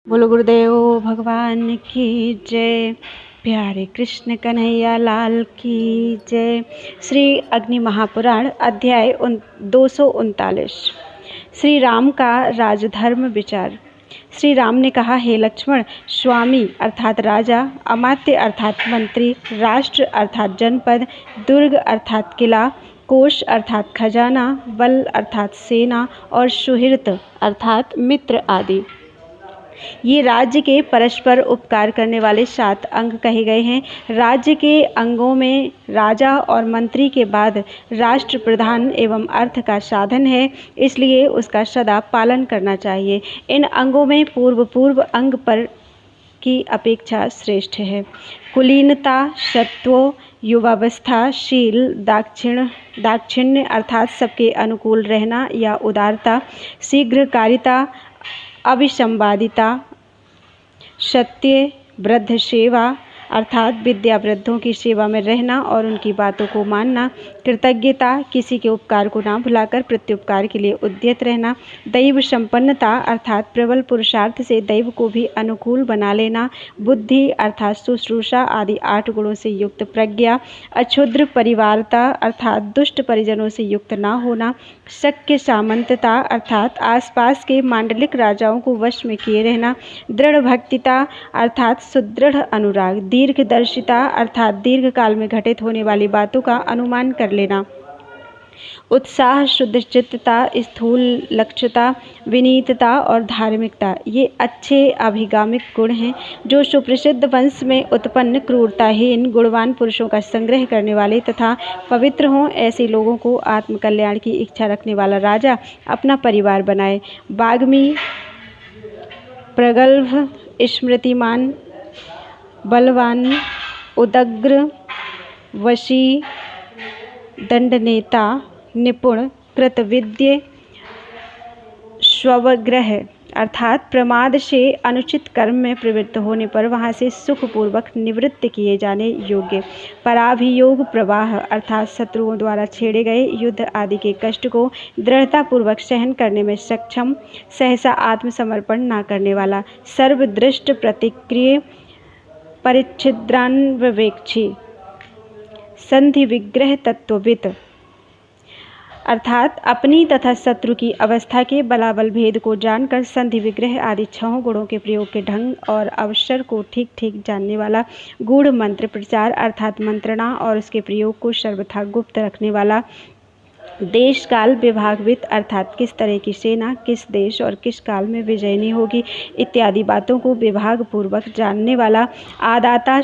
बोलो गुरुदेव भगवान की जय। प्यारे कृष्ण कन्हैया लाल की जय। श्री अग्नि महापुराण अध्याय 239। श्री राम का राजधर्म विचार। श्री राम ने कहा, हे लक्ष्मण, स्वामी अर्थात राजा, अमात्य अर्थात मंत्री, राष्ट्र अर्थात जनपद, दुर्ग अर्थात किला, कोश अर्थात खजाना, बल अर्थात सेना और सुहृत अर्थात मित्र आदि, ये राज्य के परस्पर उपकार करने वाले 7 अंग कहे गए हैं। राज्य के अंगों में राजा और मंत्री के बाद राष्ट्र प्रधान एवं अर्थ का साधन है, इसलिए उसका सदा पालन करना चाहिए। इन अंगों में पूर्व अंग पर की अपेक्षा श्रेष्ठ है। कुलीनता, सत्व, युवावस्था, शील, दाक्षिण्य अर्थात सबके अनुकूल रहना या उदारता, शीघ्रकारिता, अविसंवादिता, सत्य, वृद्ध सेवा अर्थात विद्या वृद्धों की सेवा में रहना और उनकी बातों को मानना, कृतज्ञता, किसी के उपकार को ना भुलाकर प्रत्युपकार के लिए उद्यत रहना, दैव संपन्नता अर्थात प्रबल पुरुषार्थ से दैव को भी अनुकूल बना लेना, बुद्धि अर्थात शुश्रूषा आदि 8 गुणों से युक्त प्रज्ञा, अक्षुद्र परिवारता अर्थात दुष्ट परिजनों से युक्त ना होना, शक्य सामंतता अर्थात आसपास के मांडलिक राजाओं को वश में किए रहना, दृढ़ भक्तिता अर्थात सुदृढ़ अनुराग, दीर्घदर्शिता अर्थात दीर्घ काल में घटित होने वाली बातों का अनुमान कर लेना, उत्साह, शुद्धचित्तता, स्थूल लक्ष्यता, विनीतता और धार्मिकता, ये अच्छे अभिगामिक गुण हैं जो सुप्रसिद्ध वंश में उत्पन्न क्रूरताहीन गुणवान पुरुषों का संग्रह करने वाले तथा पवित्र हों। ऐसे लोगों को आत्मकल्याण की इच्छा रखने वाला राजा अपना परिवार बनाए। वाग्मी, प्रगल्भ, स्मृतिमान, बलवान, उदग्र, वशी, दंडनेता, निपुण, कृतविद्य, स्वग्रह अर्थात प्रमाद से अनुचित कर्म में प्रवृत्त होने पर वहाँ से सुखपूर्वक निवृत्त किए जाने योग्य, पराभियोग प्रवाह अर्थात शत्रुओं द्वारा छेड़े गए युद्ध आदि के कष्ट को दृढ़तापूर्वक सहन करने में सक्षम, सहसा आत्मसमर्पण न करने वाला, सर्वदृष्ट प्रतिक्रिय, परिच्छिद्रान्वेक्षी, संधि विग्रह तत्वविद अर्थात अपनी तथा शत्रु की अवस्था के बलाबल भेद को जानकर संधि विग्रह आदि 6 गुणों के प्रयोग के ढंग और अवसर को ठीक ठीक जानने वाला, गूढ़ मंत्र प्रचार अर्थात मंत्रणा और उसके प्रयोग को सर्वथा गुप्त रखने वाला, देश काल विभागविद अर्थात किस तरह की सेना किस देश और किस काल में विजयनी होगी इत्यादि बातों को विभाग पूर्वक जानने वाला, आदाता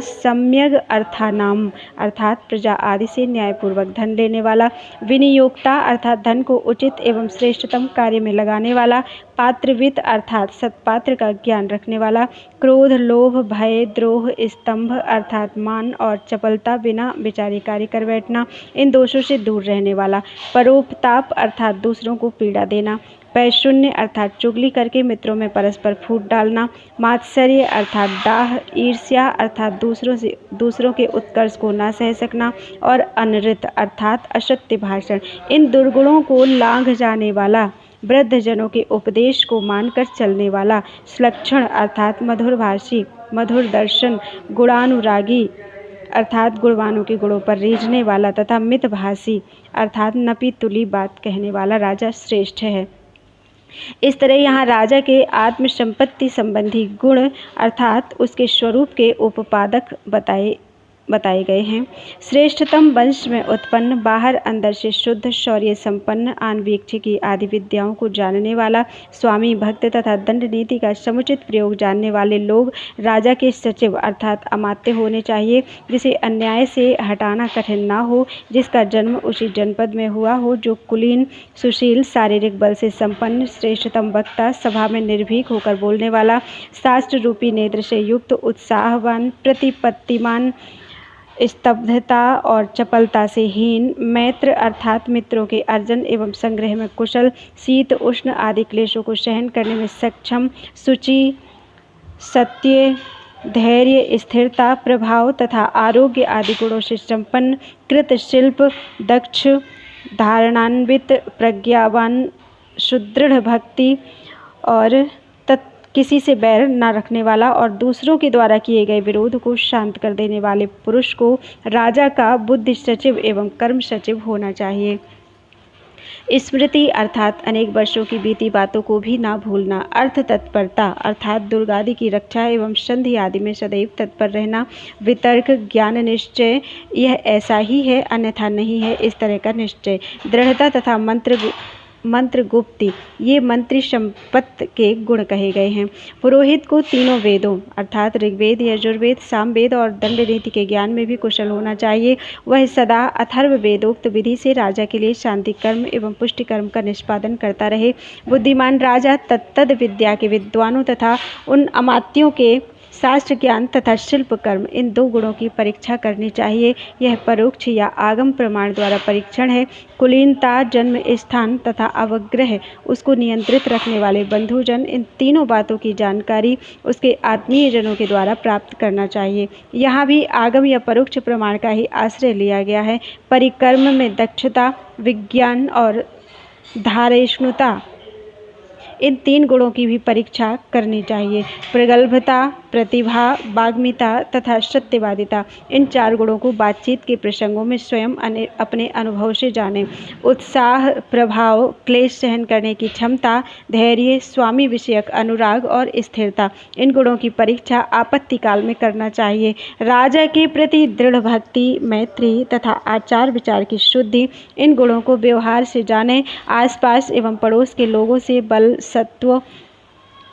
सम्यग अर्थानाम अर्थात प्रजा आदि से न्यायपूर्वक धन लेने वाला, विनियोक्ता अर्थात धन को उचित एवं श्रेष्ठतम कार्य में लगाने वाला, पात्रविद अर्थात सत्पात्र का ज्ञान रखने वाला, क्रोध, लोभ, भय, द्रोह, स्तंभ अर्थात मान और चपलता बिना विचारी कार्य कर बैठना, इन दोषों से दूर रहने वाला, परोपताप अर्थात दूसरों को पीड़ा देना, पैशून्य अर्थात चुगली करके मित्रों में परस्पर फूट डालना, मात्सर्य अर्थात दाह, ईर्ष्या अर्थात दूसरों के उत्कर्ष को न सह सकना और अनृत अर्थात असत्य भाषण, इन दुर्गुणों को लांघ जाने वाला, वृद्ध जनों के उपदेश को मानकर चलने वाला, सुलक्षण अर्थात मधुरभाषी, मधुर दर्शन, गुणानुरागी अर्थात गुणवानों के गुणों पर रीझने वाला तथा मितभाषी अर्थात नपी तुली बात कहने वाला राजा श्रेष्ठ है। इस तरह यहाँ राजा के आत्म संपत्ति संबंधी गुण अर्थात उसके स्वरूप के उपादक बताए गए हैं। श्रेष्ठतम वंश में उत्पन्न, बाहर अंदर से शुद्ध, शौर्य संपन्न, आन्वीक्षिकी आदि विद्याओं को जानने वाला, स्वामी भक्त तथा दंड नीति का समुचित प्रयोग जानने वाले लोग राजा के सचिव अर्थात अमात्य होने चाहिए, जिसे अन्याय से हटाना कठिन ना हो, जिसका जन्म उसी जनपद में हुआ हो, जो कुलीन, सुशील, शारीरिक बल से संपन्न, श्रेष्ठतम वक्ता, सभा में निर्भीक होकर बोलने वाला, शास्त्र रूपी नेत्र से युक्त, उत्साहवान, प्रतिपत्तिमान, स्तब्धता और चपलता से हीन, मैत्र अर्थात मित्रों के अर्जन एवं संग्रह में कुशल, शीत उष्ण आदि क्लेशों को सहन करने में सक्षम, शुचि, सत्य, धैर्य, स्थिरता, प्रभाव तथा आरोग्य आदि गुणों से संपन्न, कृत शिल्प, दक्ष, धारणान्वित, प्रज्ञावान, सुदृढ़ भक्ति और किसी से बैर न रखने वाला और दूसरों के द्वारा किए गए विरोध को शांत कर देने वाले पुरुष को राजा का बुद्धि सचिव एवं कर्म सचिव होना चाहिए। स्मृति अर्थात अनेक वर्षों की बीती बातों को भी ना भूलना। अर्थ तत्परता अर्थात दुर्गादि की रक्षा एवं संधि आदि में सदैव तत्पर रहना। वितर्क ज्ञान निश्चय यह ऐसा ही है अन्यथा नहीं है, इस तरह का निश्चय। दृढ़ता तथा मंत्र गुप्ति ये मंत्री संपत्ति के गुण कहे गए हैं। पुरोहित को तीनों वेदों अर्थात ऋग्वेद यजुर्वेद सामवेद और दंड नीति के ज्ञान में भी कुशल होना चाहिए। वह सदा अथर्व वेदोक्त विधि से राजा के लिए शांति कर्म एवं पुष्टि कर्म का निष्पादन करता रहे। बुद्धिमान राजा तत्तद विद्या के विद्वानों तथा उन अमात्यों के शास्त्र ज्ञान तथा शिल्प कर्म इन दो गुणों की परीक्षा करनी चाहिए। यह परोक्ष या आगम प्रमाण द्वारा परीक्षण है। कुलीनता जन्म स्थान तथा अवग्रह उसको नियंत्रित रखने वाले बंधुजन इन तीनों बातों की जानकारी उसके आत्मीय जनों के द्वारा प्राप्त करना चाहिए। यहाँ भी आगम या परोक्ष प्रमाण का ही आश्रय लिया गया है। परिकर्म में दक्षता विज्ञान और धारेष्णुता इन तीन गुणों की भी परीक्षा करनी चाहिए। प्रगल्भता प्रतिभा वाग्मिता तथा सत्यवादिता इन चार गुणों को बातचीत के प्रसंगों में स्वयं अपने अनुभव से जाने। उत्साह प्रभाव क्लेश सहन करने की क्षमता धैर्य स्वामी विषयक अनुराग और स्थिरता इन गुणों की परीक्षा आपत्ति काल में करना चाहिए। राजा के प्रति दृढ़ भक्ति मैत्री तथा आचार विचार की शुद्धि इन गुणों को व्यवहार से जाने। आसपास एवं पड़ोस के लोगों से बल सत्व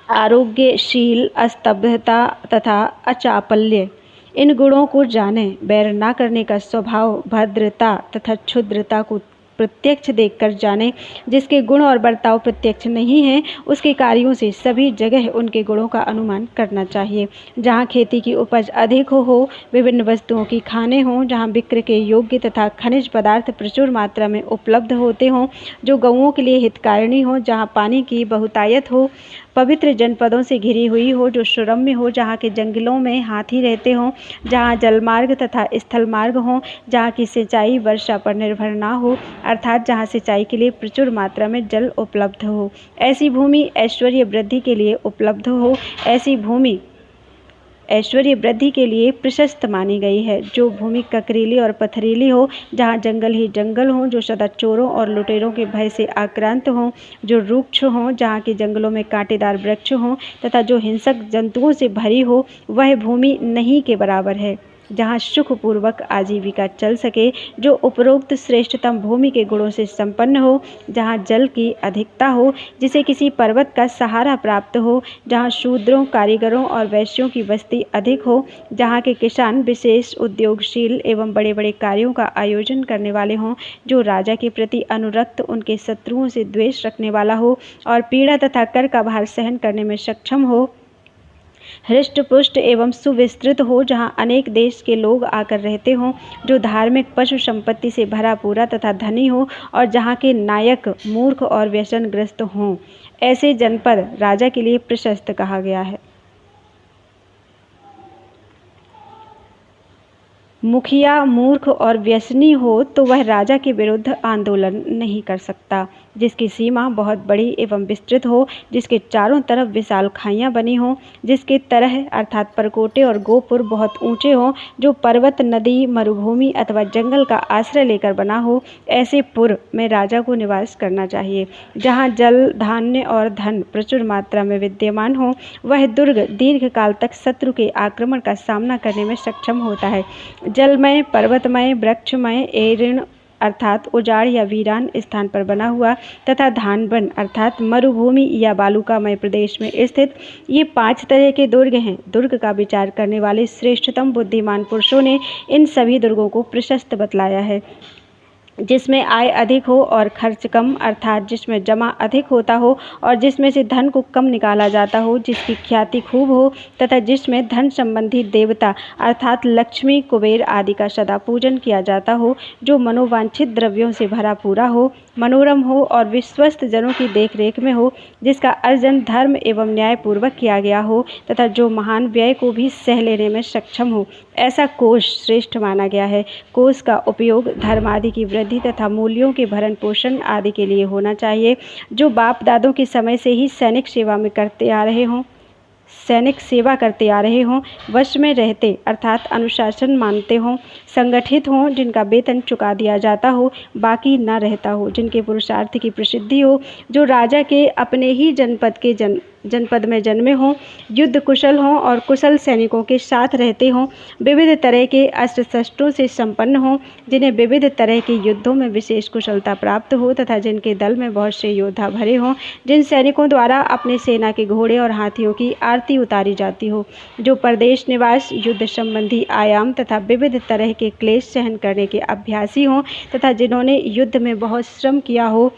आरोग्यशील अस्तब्धता तथा अचापल्य इन गुणों को जाने। बैर न करने का स्वभाव भद्रता तथा क्षुद्रता को प्रत्यक्ष देखकर जाने। जिसके गुण और बर्ताव प्रत्यक्ष नहीं है उसके कार्यों से सभी जगह उनके गुणों का अनुमान करना चाहिए। जहाँ खेती की उपज अधिक हो विभिन्न वस्तुओं की खाने हों, जहाँ बिक्री के योग्य तथा खनिज पदार्थ प्रचुर मात्रा में उपलब्ध होते हों, जो गौओं के लिए हितकारिणी हो, जहाँ पानी की बहुतायत हो, पवित्र जनपदों से घिरी हुई हो, जो सुरम्य हो, जहाँ के जंगलों में हाथी रहते हों, जहाँ जलमार्ग तथा स्थल मार्ग हों, जहाँ की सिंचाई वर्षा पर निर्भर ना हो अर्थात जहाँ सिंचाई के लिए प्रचुर मात्रा में जल उपलब्ध हो। ऐसी भूमि ऐश्वर्य वृद्धि के लिए उपलब्ध हो। ऐसी भूमि ऐश्वर्य वृद्धि के लिए प्रशस्त मानी गई है। जो भूमि ककरीली और पथरीली हो, जहाँ जंगल ही जंगल हों, जो सदा चोरों और लुटेरों के भय से आक्रांत हों, जो रुक्ष हों, जहाँ के जंगलों में कांटेदार वृक्ष हों तथा जो हिंसक जंतुओं से भरी हो, वह भूमि नहीं के बराबर है। जहाँ सुखपूर्वक आजीविका चल सके, जो उपरोक्त श्रेष्ठतम भूमि के गुणों से संपन्न हो, जहाँ जल की अधिकता हो, जिसे किसी पर्वत का सहारा प्राप्त हो, जहाँ शूद्रों कारीगरों और वैश्यों की बस्ती अधिक हो, जहाँ के किसान विशेष उद्योगशील एवं बड़े बड़े कार्यों का आयोजन करने वाले हों, जो राजा के प्रति अनुरक्त उनके शत्रुओं से द्वेष रखने वाला हो और पीड़ा तथा कर का भार सहन करने में सक्षम हो, हृष्ट पुष्ट एवं सुविस्तृत हो, जहाँ अनेक देश के लोग आकर रहते हों, जो धार्मिक पशु संपत्ति से भरा पूरा तथा धनी हो और जहाँ के नायक मूर्ख और व्यसनग्रस्त हों। ऐसे जनपद राजा के लिए प्रशस्त कहा गया है। मुखिया मूर्ख और व्यसनी हो तो वह राजा के विरुद्ध आंदोलन नहीं कर सकता। जिसकी सीमा बहुत बड़ी एवं विस्तृत हो, जिसके चारों तरफ विशाल खाइयाँ बनी हों, जिसके तरह अर्थात परकोटे और गोपुर बहुत ऊंचे हों, जो पर्वत नदी मरुभूमि अथवा जंगल का आश्रय लेकर बना हो, ऐसे पुर में राजा को निवास करना चाहिए। जहाँ जल धान्य और धन प्रचुर मात्रा में विद्यमान हो, वह दुर्ग दीर्घ काल तक शत्रु के आक्रमण का सामना करने में सक्षम होता है। जलमय पर्वतमय वृक्षमय एऋण अर्थात उजाड़ या वीरान स्थान पर बना हुआ तथा धानबन अर्थात मरुभूमि या बालुकामय प्रदेश में स्थित ये 5 तरह के दुर्ग हैं। दुर्ग का विचार करने वाले श्रेष्ठतम बुद्धिमान पुरुषों ने इन सभी दुर्गों को प्रशस्त बतलाया है। जिसमें आय अधिक हो और खर्च कम अर्थात जिसमें जमा अधिक होता हो और जिसमें से धन को कम निकाला जाता हो, जिसकी ख्याति खूब हो तथा जिसमें धन संबंधी देवता अर्थात लक्ष्मी कुबेर आदि का सदा पूजन किया जाता हो, जो मनोवांछित द्रव्यों से भरा पूरा हो, मनोरम हो और विश्वस्त जनों की देखरेख में हो, जिसका अर्जन धर्म एवं न्यायपूर्वक किया गया हो तथा जो महान व्यय को भी सह लेने में सक्षम हो, ऐसा कोष श्रेष्ठ माना गया है। कोष का उपयोग धर्मादि की वृद्धि तथा मूल्यों के भरण पोषण आदि के लिए होना चाहिए। जो बाप दादों के समय से ही सैनिक सेवा करते आ रहे हों, वश में रहते अर्थात अनुशासन मानते हों, संगठित हों, जिनका वेतन चुका दिया जाता हो, बाकी न रहता हो, जिनके पुरुषार्थ की प्रसिद्धि हो, जो राजा के अपने ही जनपद में जन्मे हों, युद्ध कुशल हों और कुशल सैनिकों के साथ रहते हों, विविध तरह के अस्त्र शस्त्रों से संपन्न हों, जिन्हें विविध तरह के युद्धों में विशेष कुशलता प्राप्त हो तथा जिनके दल में बहुत से योद्धा भरे हों, जिन सैनिकों द्वारा अपने सेना के घोड़े और हाथियों की आरती उतारी जाती हो, जो परदेश निवास, युद्ध संबंधी आयाम तथा विविध तरह के क्लेश सहन करने के अभ्यासी हों तथा जिन्होंने युद्ध में बहुत श्रम किया हो,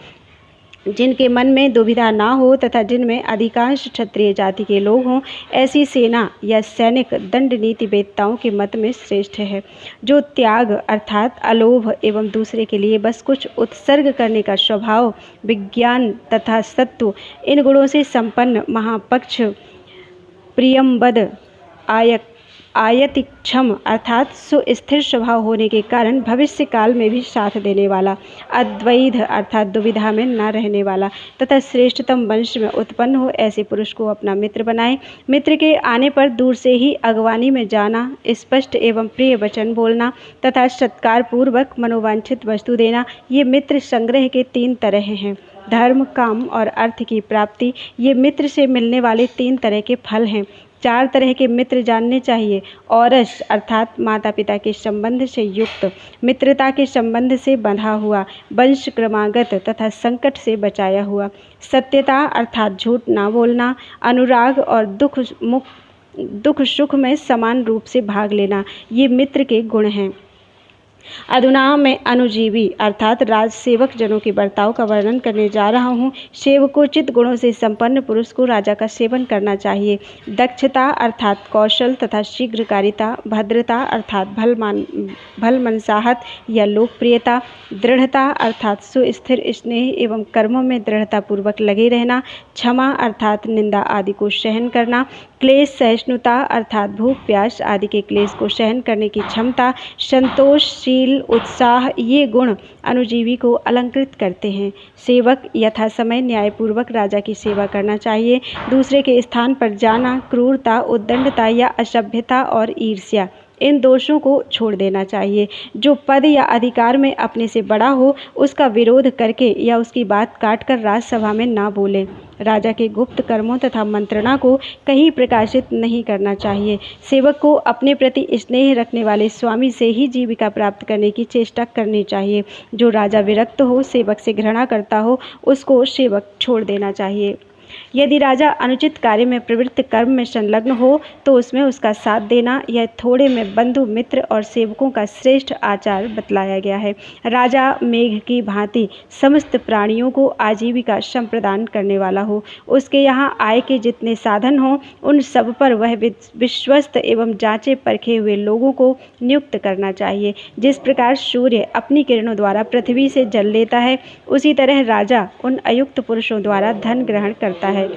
जिनके मन में दुविधा ना हो तथा जिनमें अधिकांश क्षत्रिय जाति के लोग हों, ऐसी सेना या सैनिक दंड नीति वेत्ताओं के मत में श्रेष्ठ है। जो त्याग अर्थात अलोभ एवं दूसरे के लिए बस कुछ उत्सर्ग करने का स्वभाव, विज्ञान तथा सत्व, इन गुणों से संपन्न, महापक्ष, प्रियंबद, आयतिक्षम अर्थात सुस्थिर स्वभाव होने के कारण भविष्य काल में भी साथ देने वाला, अद्वैध अर्थात दुविधा में न रहने वाला तथा श्रेष्ठतम वंश में उत्पन्न हो, ऐसे पुरुष को अपना मित्र बनाए। मित्र के आने पर दूर से ही अगवानी में जाना, स्पष्ट एवं प्रिय वचन बोलना तथा सत्कार पूर्वक मनोवांछित वस्तु देना, ये मित्र संग्रह के 3 तरह हैं। धर्म, काम और अर्थ की प्राप्ति, ये मित्र से मिलने वाले 3 तरह के फल हैं। 4 तरह के मित्र जानने चाहिए। औरस अर्थात माता पिता के संबंध से युक्त, मित्रता के संबंध से बंधा हुआ, वंश क्रमागत तथा संकट से बचाया हुआ, सत्यता अर्थात झूठ ना बोलना, अनुराग और दुख सुख में समान रूप से भाग लेना, ये मित्र के गुण हैं। अधुना मैं अनुजीवी अर्थात राजसेवक जनों के बर्ताव का वर्णन करने जा रहा हूँ। सेवकोचित गुणों से संपन्न पुरुष को राजा का सेवन करना चाहिए। दक्षता अर्थात कौशल तथा शीघ्रकारिता, भद्रता अर्थात भलमनसाहत या लोकप्रियता, दृढ़ता अर्थात सुस्थिर स्नेह एवं कर्मों में दृढ़ता पूर्वक लगे रहना, क्षमा अर्थात निंदा आदि को सहन करना, क्लेश सहिष्णुता अर्थात भूख प्यास आदि के क्लेश को सहन करने की क्षमता, संतोषशील उत्साह, ये गुण अनुजीवी को अलंकृत करते हैं। सेवक यथा समय न्यायपूर्वक राजा की सेवा करना चाहिए। दूसरे के स्थान पर जाना, क्रूरता, उद्दंडता या असभ्यता और ईर्ष्या, इन दोषों को छोड़ देना चाहिए। जो पद या अधिकार में अपने से बड़ा हो, उसका विरोध करके या उसकी बात काटकर राजसभा में ना बोले। राजा के गुप्त कर्मों तथा मंत्रणा को कहीं प्रकाशित नहीं करना चाहिए। सेवक को अपने प्रति स्नेह रखने वाले स्वामी से ही जीविका प्राप्त करने की चेष्टा करनी चाहिए। जो राजा विरक्त हो, सेवक से घृणा करता हो, उसको सेवक छोड़ देना चाहिए। यदि राजा अनुचित कार्य में प्रवृत्त कर्म में संलग्न हो तो उसमें उसका साथ देना, यह थोड़े में बंधु मित्र और सेवकों का श्रेष्ठ आचार बतलाया गया है। राजा मेघ की भांति समस्त प्राणियों को आजीविका संप्रदान करने वाला हो। उसके यहाँ आय के जितने साधन हों, उन सब पर वह विश्वस्त एवं जांचे परखे हुए लोगों को नियुक्त करना चाहिए। जिस प्रकार सूर्य अपनी किरणों द्वारा पृथ्वी से जल लेता है, उसी तरह राजा उन अयुक्त पुरुषों द्वारा धन ग्रहण करता है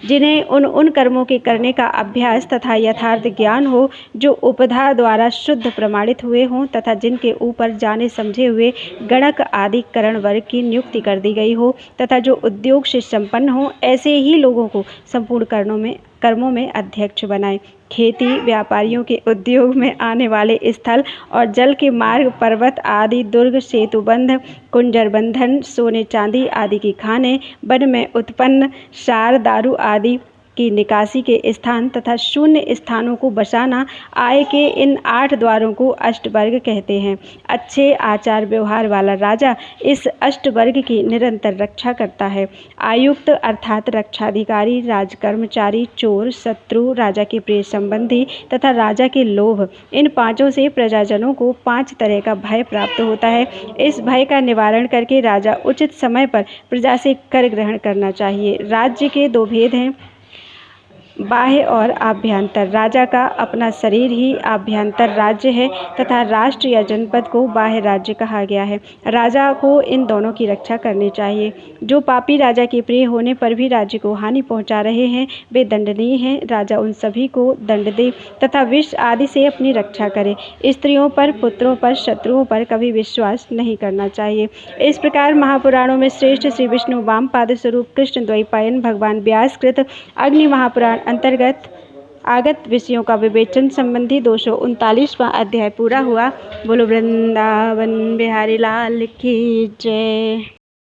जिन्हें उन कर्मों के करने का अभ्यास तथा यथार्थ ज्ञान हो, जो उपधा द्वारा शुद्ध प्रमाणित हुए हों तथा जिनके ऊपर जाने समझे हुए गणक आदि करण वर्ग की नियुक्ति कर दी गई हो तथा जो उद्योग से संपन्न हो, ऐसे ही लोगों को संपूर्ण कर्मों में अध्यक्ष बनाए। खेती, व्यापारियों के उद्योग में आने वाले स्थल और जल के मार्ग, पर्वत आदि, दुर्ग, सेतुबंध, कुंजर बंधन, सोने चांदी आदि की खाने, वन में उत्पन्न सार, दारू आदि की निकासी के स्थान तथा शून्य स्थानों को बसाना, आय के इन 8 द्वारों को अष्टवर्ग कहते हैं। अच्छे आचार व्यवहार वाला राजा इस अष्टवर्ग की निरंतर रक्षा करता है। आयुक्त अर्थात रक्षाधिकारी, राजकर्मचारी, चोर, शत्रु, राजा के प्रिय संबंधी तथा राजा के लोभ, इन 5 से प्रजाजनों को 5 तरह का भय प्राप्त होता है। इस भय का निवारण करके राजा उचित समय पर प्रजा से कर ग्रहण करना चाहिए। राज्य के 2 भेद हैं, बाह्य और आभ्यंतर। राजा का अपना शरीर ही आभ्यंतर राज्य है तथा राष्ट्र या जनपद को बाह्य राज्य कहा गया है। राजा को इन दोनों की रक्षा करनी चाहिए। जो पापी राजा के प्रिय होने पर भी राज्य को हानि पहुंचा रहे हैं वे दंडनीय हैं। राजा उन सभी को दंड दे तथा विष आदि से अपनी रक्षा करे। स्त्रियों पर, पुत्रों पर, शत्रुओं पर कभी विश्वास नहीं करना चाहिए। इस प्रकार महापुराणों में श्रेष्ठ श्री विष्णु वामपाद स्वरूप कृष्ण द्वैपायन भगवान व्यास कृत अग्नि महापुराण अंतर्गत आगत विषयों का विवेचन संबंधी 239वां अध्याय पूरा हुआ। बोलो वृंदावन बिहारी लाल की जय।